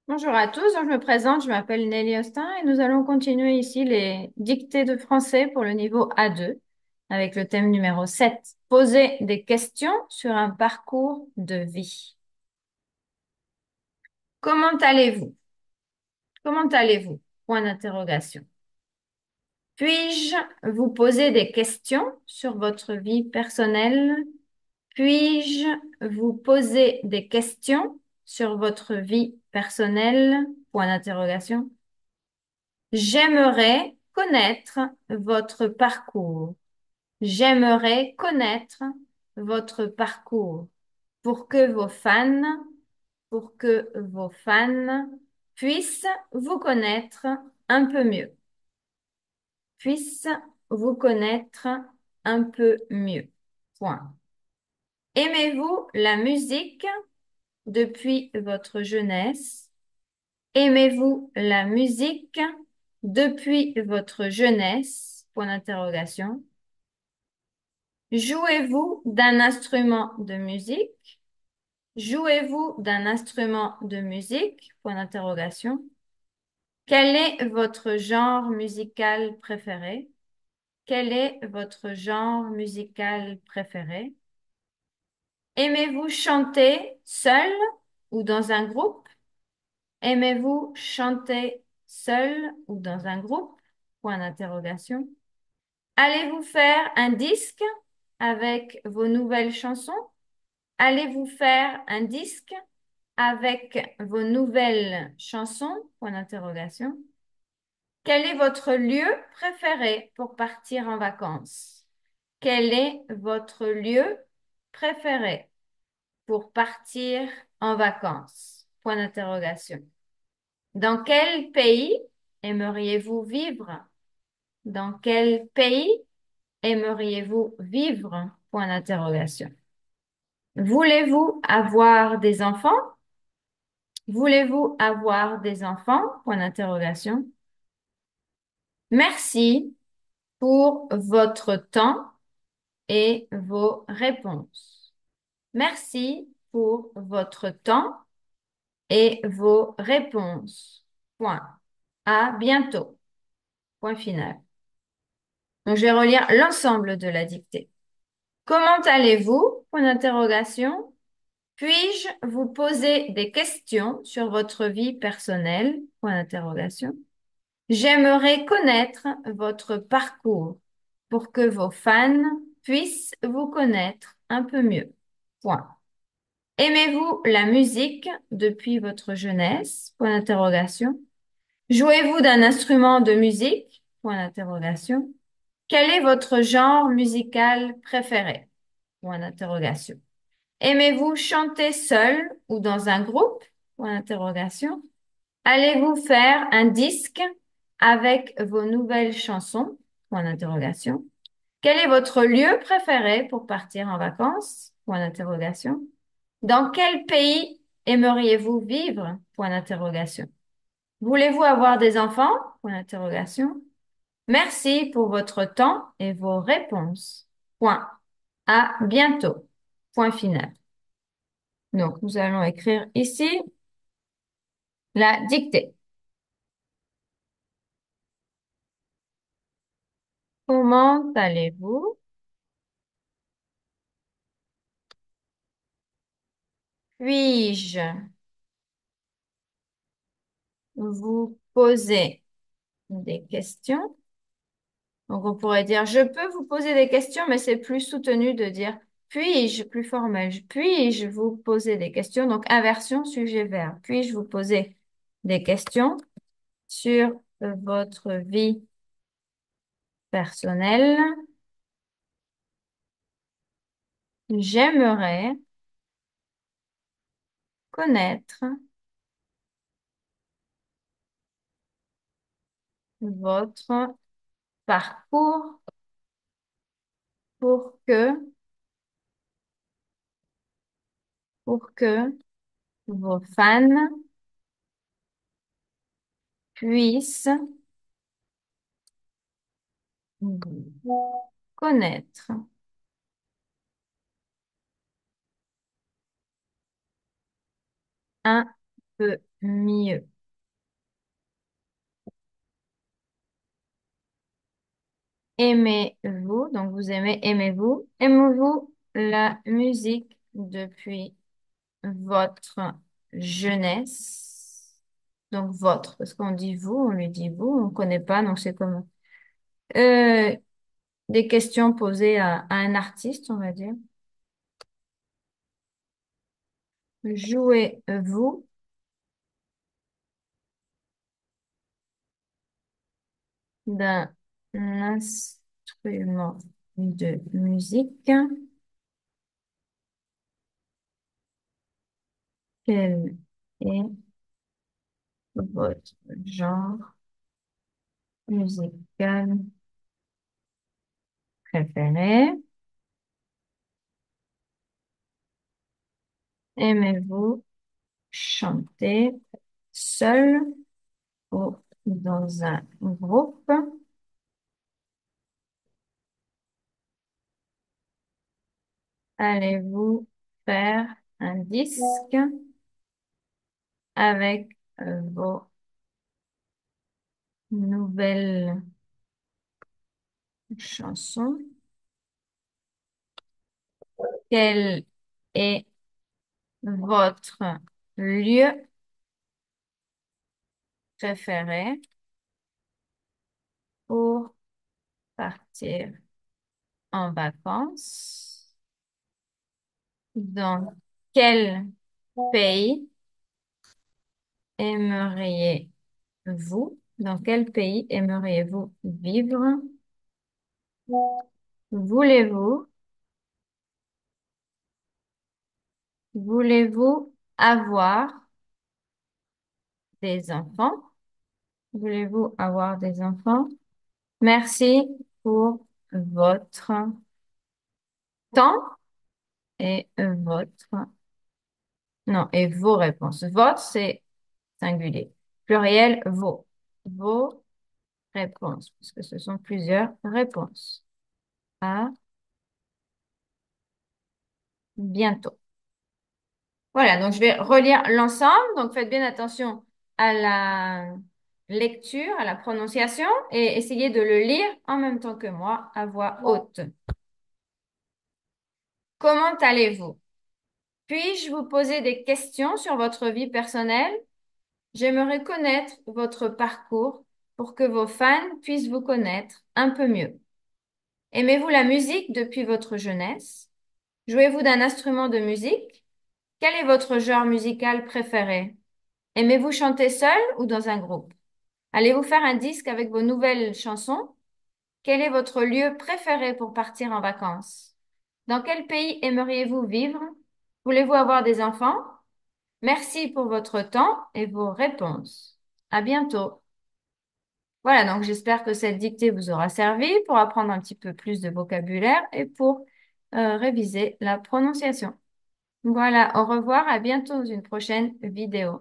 Bonjour à tous, donc je me présente, je m'appelle Nelly Austin et nous allons continuer ici les dictées de français pour le niveau A2 avec le thème numéro 7. Poser des questions sur un parcours de vie. Comment allez-vous? Comment allez-vous? Point d'interrogation. Puis-je vous poser des questions sur votre vie personnelle? Puis-je vous poser des questions sur votre vie personnelle? Point d'interrogation. J'aimerais connaître votre parcours. J'aimerais connaître votre parcours pour que vos fans puissent vous connaître un peu mieux. Puissent vous connaître un peu mieux. Point. Aimez-vous la musique depuis votre jeunesse? Aimez-vous la musique depuis votre jeunesse? Point d'interrogation. Jouez-vous d'un instrument de musique? Jouez-vous d'un instrument de musique? Point d'interrogation. Quel est votre genre musical préféré? Quel est votre genre musical préféré? Aimez-vous chanter seul ou dans un groupe? Aimez-vous chanter seul ou dans un groupe? Point d'interrogation. Allez-vous faire un disque avec vos nouvelles chansons? Allez-vous faire un disque avec vos nouvelles chansons? Point d'interrogation. Quel est votre lieu préféré pour partir en vacances? Quel est votre lieu préféré pour partir en vacances? Point d'interrogation. Dans quel pays aimeriez-vous vivre? Dans quel pays aimeriez-vous vivre? Point d'interrogation. Voulez-vous avoir des enfants? Voulez-vous avoir des enfants? Point d'interrogation. Merci pour votre temps et vos réponses. Merci pour votre temps et vos réponses. Point. À bientôt. Point final. Donc, je vais relire l'ensemble de la dictée. Comment allez-vous? Point d'interrogation. Puis-je vous poser des questions sur votre vie personnelle? Point d'interrogation. J'aimerais connaître votre parcours pour que vos fans puissent vous connaître un peu mieux. Point. Aimez-vous la musique depuis votre jeunesse? Point d'interrogation. Jouez-vous d'un instrument de musique? Point d'interrogation. Quel est votre genre musical préféré? Point d'interrogation. Aimez-vous chanter seul ou dans un groupe? Point d'interrogation. Allez-vous faire un disque avec vos nouvelles chansons? Point d'interrogation. Quel est votre lieu préféré pour partir en vacances? Point d'interrogation. Dans quel pays aimeriez-vous vivre? Point d'interrogation. Voulez-vous avoir des enfants? Point d'interrogation. Merci pour votre temps et vos réponses. Point. À bientôt. Point final. Donc, nous allons écrire ici la dictée. Comment allez-vous? Puis-je vous poser des questions? Donc, on pourrait dire, je peux vous poser des questions, mais c'est plus soutenu de dire, puis-je, plus formel, puis-je vous poser des questions? Donc, inversion sujet-verbe. Puis-je vous poser des questions sur votre vie personnelle? J'aimerais connaître votre parcours pour que, pour que vos fans puissent vous connaître un peu mieux. Aimez-vous, donc vous aimez, aimez-vous. Aimez-vous la musique depuis votre jeunesse? Donc votre, parce qu'on dit vous, on lui dit vous, on ne connaît pas, donc c'est comment? Euh, des questions posées à un artiste, on va dire. Jouez-vous d'un instrument de musique? Quel est votre genre musical préféré? Aimez-vous chanter seul ou dans un groupe? Allez-vous faire un disque avec vos nouvelles chansons? Quel est votre lieu préféré pour partir en vacances? Dans quel pays aimeriez-vous? Dans quel pays aimeriez-vous vivre? Voulez-vous, voulez-vous avoir des enfants? Voulez-vous avoir des enfants? Merci pour votre temps et votre, non, et vos réponses. Votre, c'est singulier. Pluriel, vos. Vos réponses, parce que ce sont plusieurs réponses. À bientôt. Voilà, donc je vais relire l'ensemble. Donc faites bien attention à la lecture, à la prononciation et essayez de le lire en même temps que moi à voix haute. Comment allez-vous? Puis-je vous poser des questions sur votre vie personnelle? J'aimerais connaître votre parcours pour que vos fans puissent vous connaître un peu mieux. Aimez-vous la musique depuis votre jeunesse? Jouez-vous d'un instrument de musique? Quel est votre genre musical préféré? Aimez-vous chanter seul ou dans un groupe? Allez-vous faire un disque avec vos nouvelles chansons? Quel est votre lieu préféré pour partir en vacances? Dans quel pays aimeriez-vous vivre? Voulez-vous avoir des enfants? Merci pour votre temps et vos réponses. À bientôt. Voilà, donc j'espère que cette dictée vous aura servi pour apprendre un petit peu plus de vocabulaire et pour réviser la prononciation. Voilà, au revoir, à bientôt dans une prochaine vidéo.